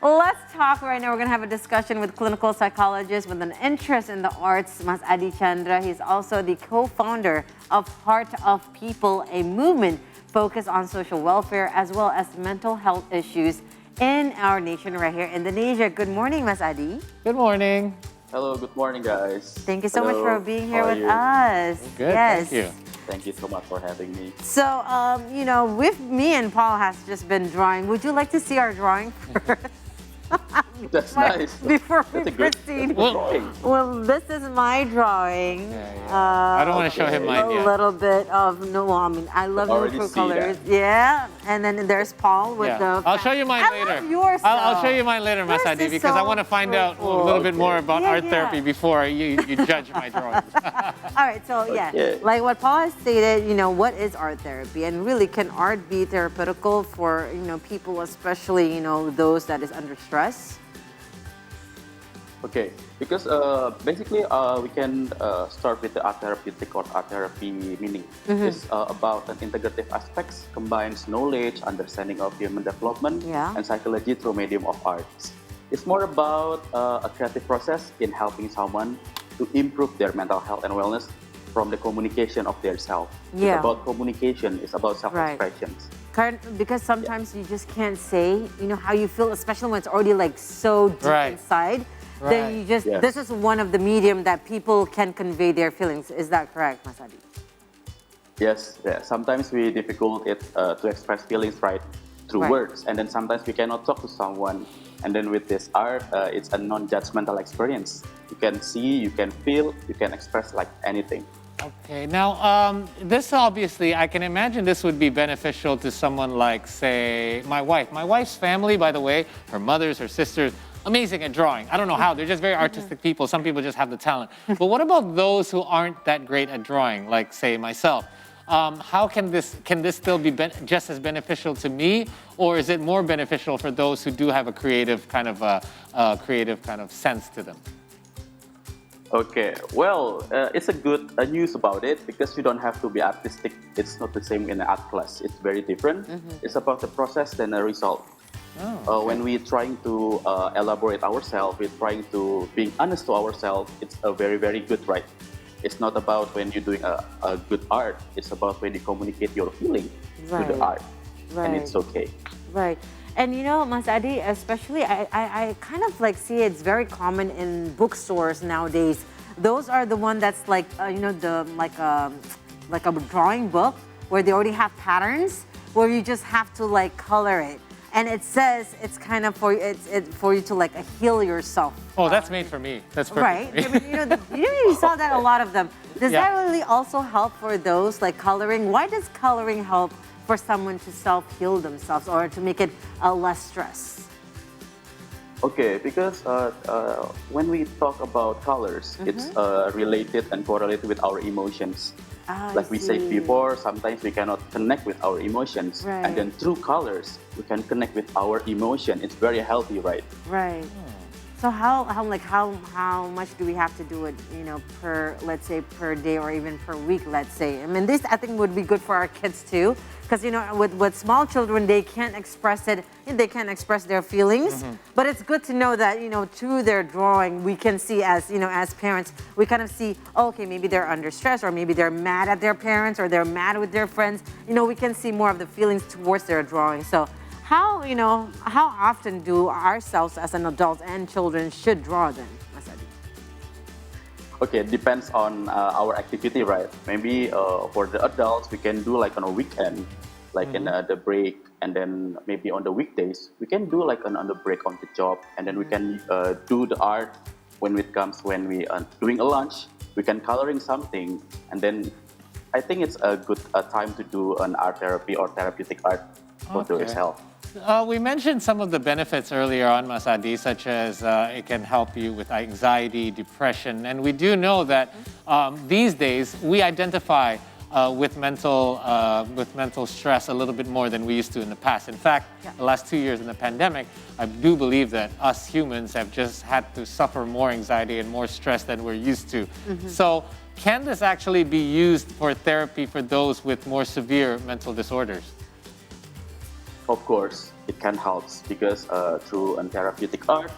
Let's talk right now. We're going to have a discussion with clinical psychologist with an interest in the arts, Mas Adi Chandra. He's also the co-founder of Heart of People, a movement focused on social welfare as well as mental health issues in our nation right here, Indonesia. Good morning, Mas Adi. Good morning. Hello, good morning, guys. Thank you so much for being here with you? us. Good, Yes. thank you. Thank you so much for having me. So, with me and Paul has just been drawing. Would you like to see our drawing first? That's nice. Before we That's a good proceed. drawing. Well, this is my drawing. I don't want to show him mine A yet. little bit of I love already neutral see colors. that. Yeah, and then there's Paul with the. I'll show you mine I later. love yours, I'll show though. you mine later, Yours Masadi, is because I so want to find out a cool. little bit more about Yeah, art yeah. therapy before you judge my drawings. All right, so Okay. like what Paul has stated, what is art therapy, and really, can art be therapeutical for people, especially those that is under stress? Okay, because basically we can start with the art therapeutic or art therapy meaning. It's about an integrative aspects, combines knowledge, understanding of human development, Yeah. and psychology through medium of arts. It's more about a creative process in helping someone to improve their mental health and wellness from the communication of their self. Yeah. It's about communication, it's about self-expressions. Because sometimes you just can't say, how you feel, especially when it's already like so deep Right. inside. Then you just, Yes. this is one of the medium that people can convey their feelings. Is that correct, Masadi? Yes, yeah. Sometimes we difficult it to express feelings right through Right. words, and then sometimes we cannot talk to someone. And then with this art, it's a non-judgmental experience. You can see, you can feel, you can express like anything. Okay, now this obviously, I can imagine this would be beneficial to someone like, say, my wife. My wife's family, by the way, her mothers, her sisters, amazing at drawing. I don't know how, they're just very artistic people. Some people just have the talent. But what about those who aren't that great at drawing, like, say, myself? How can this still be just as beneficial to me, or is it more beneficial for those who do have a creative kind of sense to them? Okay, well, it's a good news about it because you don't have to be artistic. It's not the same in an art class. It's very different. It's about the process than the result. When we're trying to elaborate ourselves, we're trying to being honest to ourselves, it's a very, very good, right? It's not about when you're doing a good art. It's about when you communicate your feeling to the Right. art. Right. And it's okay. Right. And Mas Adi, especially, I kind of like see it's very common in bookstores nowadays. Those are the one that's like, like a drawing book where they already have patterns where you just have to like color it. And it says it's kind of for you to like heal yourself. Oh, that's made for me. That's perfect Right. for me. I mean, you saw that a lot of them. Does Yeah. that really also help for those like coloring? Why does coloring help for someone to self-heal themselves or to make it less stress? Okay, because when we talk about colors, it's related and correlated with our emotions. Like we said before, sometimes we cannot connect with our emotions. Right. And then through colors, we can connect with our emotion. It's very healthy, right? Right. So how much do we have to do it, per, let's say, per day or even per week, let's say? I mean, this I think would be good for our kids too, because with small children, they can't express it, they can't express their feelings. But it's good to know that through their drawing, we can see as as parents, we kind of see, okay, maybe they're under stress, or maybe they're mad at their parents, or they're mad with their friends. We can see more of the feelings towards their drawing. So how often do ourselves as an adult and children should draw then, Masadi? Okay, it depends on our activity, right? Maybe for the adults, we can do like on a weekend, like in the break, and then maybe on the weekdays, we can do like on the break on the job, and then we can do the art when we are doing a lunch, we can coloring something, and then I think it's a good time to do an art therapy or therapeutic art for yourself. We mentioned some of the benefits earlier on, Masadi, such as it can help you with anxiety, depression, and we do know that these days we identify with mental stress a little bit more than we used to in the past. In fact, the last 2 years in the pandemic, I do believe that us humans have just had to suffer more anxiety and more stress than we're used to. So can this actually be used for therapy for those with more severe mental disorders? Of course, it can help because through a therapeutic art,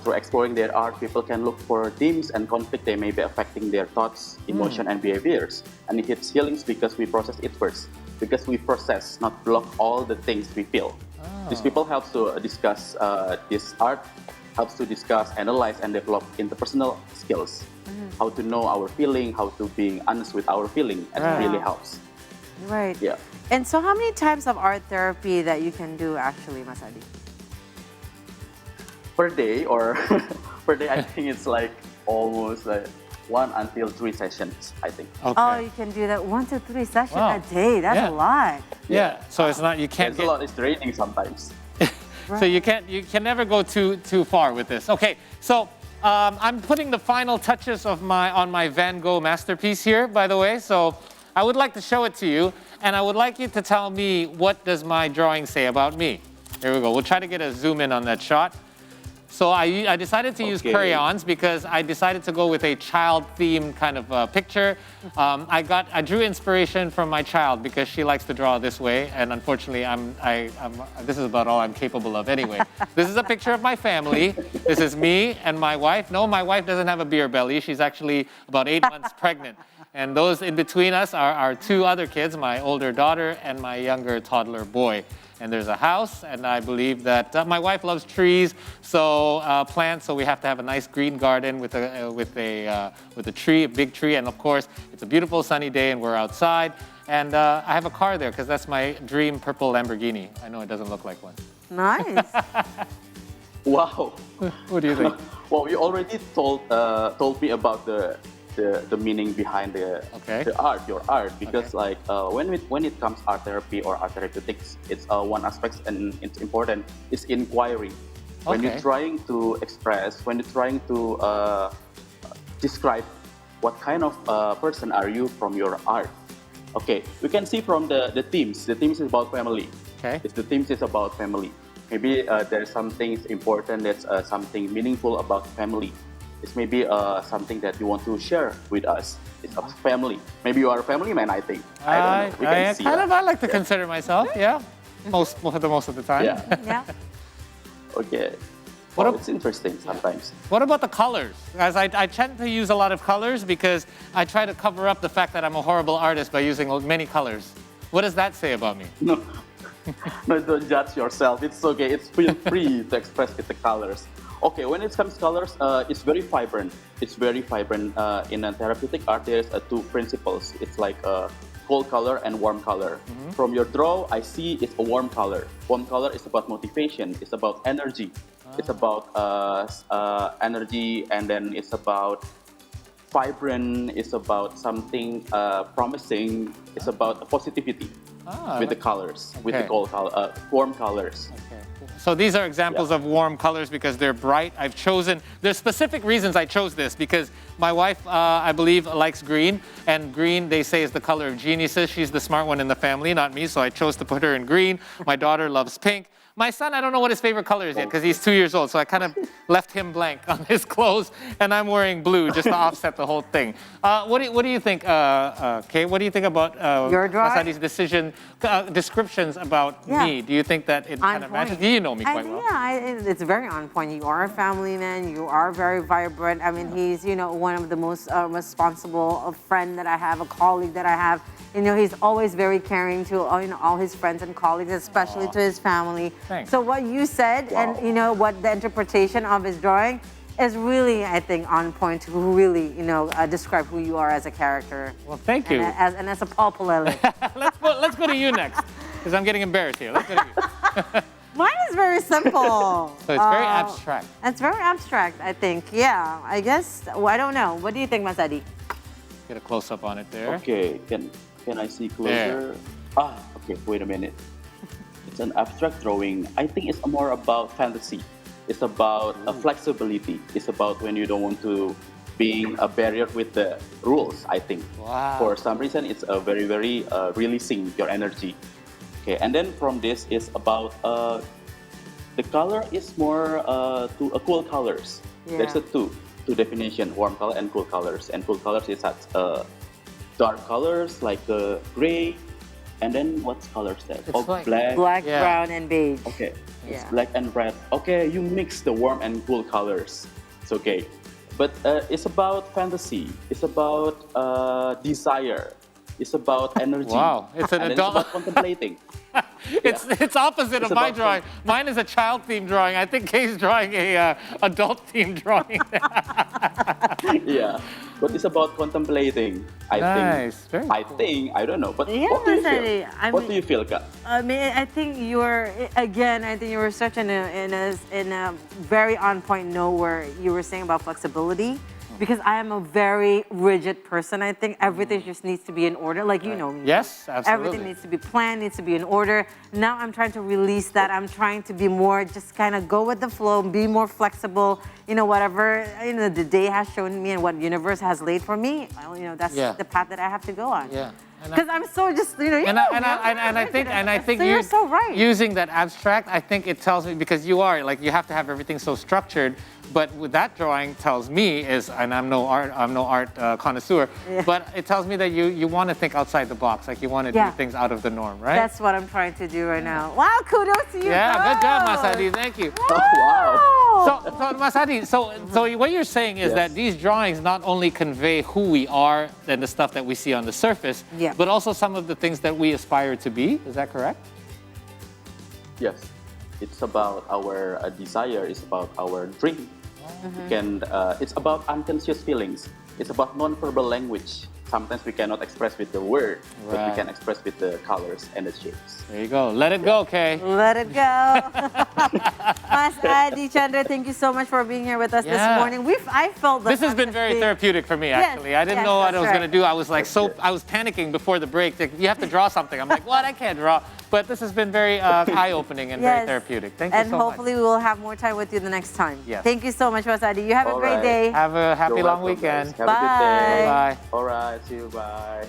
through exploring their art, people can look for themes and conflict they may be affecting their thoughts, emotion, and behaviors. And it hits healings because we process it first. Because we process, not block all the things we feel. These people help to discuss this art, helps to discuss, analyze, and develop interpersonal skills. How to know our feeling, how to be honest with our feeling, and it really helps. Right. Yeah. And so how many types of art therapy that you can do actually, Mas Adi? Per day or per day, I think it's like almost like 1 until 3 sessions, I think. Okay. Oh, you can do that 1 to 3 sessions Wow. a day. That's Yeah. a lot. Yeah. So it's not, you can't It's a lot. It's draining sometimes. So you can never go too far with this. Okay, so I'm putting the final touches of on my Van Gogh masterpiece here, by the way. So I would like to show it to you, and I would like you to tell me what does my drawing say about me. Here we go. We'll try to get a zoom in on that shot. So I decided to use crayons because I decided to go with a child-themed kind of picture. I drew inspiration from my child because she likes to draw this way, and unfortunately, this is about all I'm capable of anyway. This is a picture of my family. This is me and my wife. No, my wife doesn't have a beer belly. She's actually about 8 months pregnant. And those in between us are our 2 other kids, my older daughter and my younger toddler boy. And there's a house, and I believe that my wife loves trees, so plants. So we have to have a nice green garden with a tree, a big tree, and of course it's a beautiful sunny day, and we're outside. And I have a car there because that's my dream purple Lamborghini. I know it doesn't look like one. Nice. Wow. What do you think? Well, you already told me about the meaning behind the art, your art, because like when it comes art therapy or art therapeutics, it's one aspect and it's important is inquiry. When you're trying to express, when you're trying to describe what kind of person are you from your art. Okay, we can see from the themes. The themes is about family. Okay. The themes is about family. Maybe there's something important that's something meaningful about family. It's maybe something that you want to share with us. It's a family. Maybe you are a family man, I think. I don't know. We can see I like to consider myself, yeah. Most of the time. Yeah. Yeah. Okay. Well, it's interesting sometimes. What about the colors? Guys, I tend to use a lot of colors because I try to cover up the fact that I'm a horrible artist by using many colors. What does that say about me? No, no, don't judge yourself. It's okay. It's feel free to express with the colors. Okay, when it comes to colors, it's very vibrant. It's very vibrant. In a therapeutic art, there's 2 principles. It's like a cold color and warm color. From your draw, I see it's a warm color. Warm color is about motivation. It's about energy. It's about energy, and then it's about vibrant. It's about something promising. It's about positivity with the colors, with the cold color, warm colors. Okay. So these are examples of warm colors because they're bright. There's specific reasons I chose this because my wife, I believe, likes green. And green, they say, is the color of geniuses. She's the smart one in the family, not me. So I chose to put her in green. My daughter loves pink. My son, I don't know what his favorite color is yet because he's 2 years old. So I kind of left him blank on his clothes. And I'm wearing blue just to offset the whole thing. What do you think, Kay? What do you think about Your drawing? Masadi's descriptions about me? Do you think that it kind of matches? You know me quite well. Yeah, it's very on point. You are a family man. You are very vibrant. I mean, he's, one of the most responsible friend that I have, a colleague that I have. He's always very caring to all his friends and colleagues, especially to his family. Thanks. So what you said and what the interpretation of his drawing is really, I think, on point to really, describe who you are as a character. Well, thank you. And as a Paul Palele. Let's go to you next because I'm getting embarrassed here. Let's go to you. Mine is very simple. So it's very abstract. It's very abstract, I think. Yeah, I guess. Well, I don't know. What do you think, Masadi? Get a close up on it there. Okay, can I see closer? Okay, wait a minute. It's an abstract drawing. I think it's more about fantasy. It's about flexibility. It's about when you don't want to being a barrier with the rules, I think. Wow. For some reason, it's a very, very releasing your energy. Okay, and then from this is about the color is more to cool colors. Yeah. There's a two definition, warm color and cool colors. And cool colors is at dark colors like gray, And then what color is that? It's like black. Black, Yeah. brown, and beige. Okay, it's Yeah. black and red. Okay, you mix the warm and cool colors. It's okay. But it's about fantasy. It's about desire. It's about energy. Wow, it's an and then adult- It's about contemplating. It's opposite It's of my about drawing. Mine is a child-themed drawing. I think Kay's drawing a adult-themed drawing. Yeah, but it's about contemplating. I Nice, very think. I don't know. But Yeah, what do you Masadi, feel? I What mean- do you feel, Kak? I mean, I think you're again. I think you were such in a very on point note where you were saying about flexibility, because I am a very rigid person. I think everything just needs to be in order, like you know me. Yes, absolutely. Everything needs to be planned, needs to be in order. Now I'm trying to release that. I'm trying to be more, just kind of go with the flow, be more flexible. You know, whatever the day has shown me and what universe has laid for me. Well, that's Yeah. the path that I have to go on. Yeah. And I- Because I'm so just you know. And I think so you're so right. using that abstract, I think it tells me, because you are like, you have to have everything so structured. But with that drawing tells me is, and I'm no art connoisseur, Yeah. but it tells me that you want to think outside the box, like you want to Yeah. do things out of the norm, right? That's what I'm trying to do right now. Wow, kudos to you. Yeah, good job, both. Masadi. Thank you. Oh, wow. So Masadi, so what you're saying is Yes. that these drawings not only convey who we are and the stuff that we see on the surface, Yeah. but also some of the things that we aspire to be. Is that correct? Yes, it's about our desire. It's about our dream. It's about unconscious feelings. It's about non-verbal language. Sometimes we cannot express with the word, but we Right. can express with the colors and the shapes. There you go. Let it go, Kay. Let it go. Mas Adi, Chandra, thank you so much for being here with us this Yeah. morning. I felt that This has been very therapeutic for me, Yes, actually. I didn't yes, know what I that's was going to right. do. I was like, I was panicking before the break. Like, you have to draw something. I'm like, what? I can't draw. But this has been very eye-opening and very therapeutic. Thank you and so much. hopefully we will have more time with you the next time. Yes. Thank you so much, Mas Adi. You have a All great right. day. Have a happy You're long welcome, weekend. guys. Have a good day. Bye. Bye. All right, see you. Bye.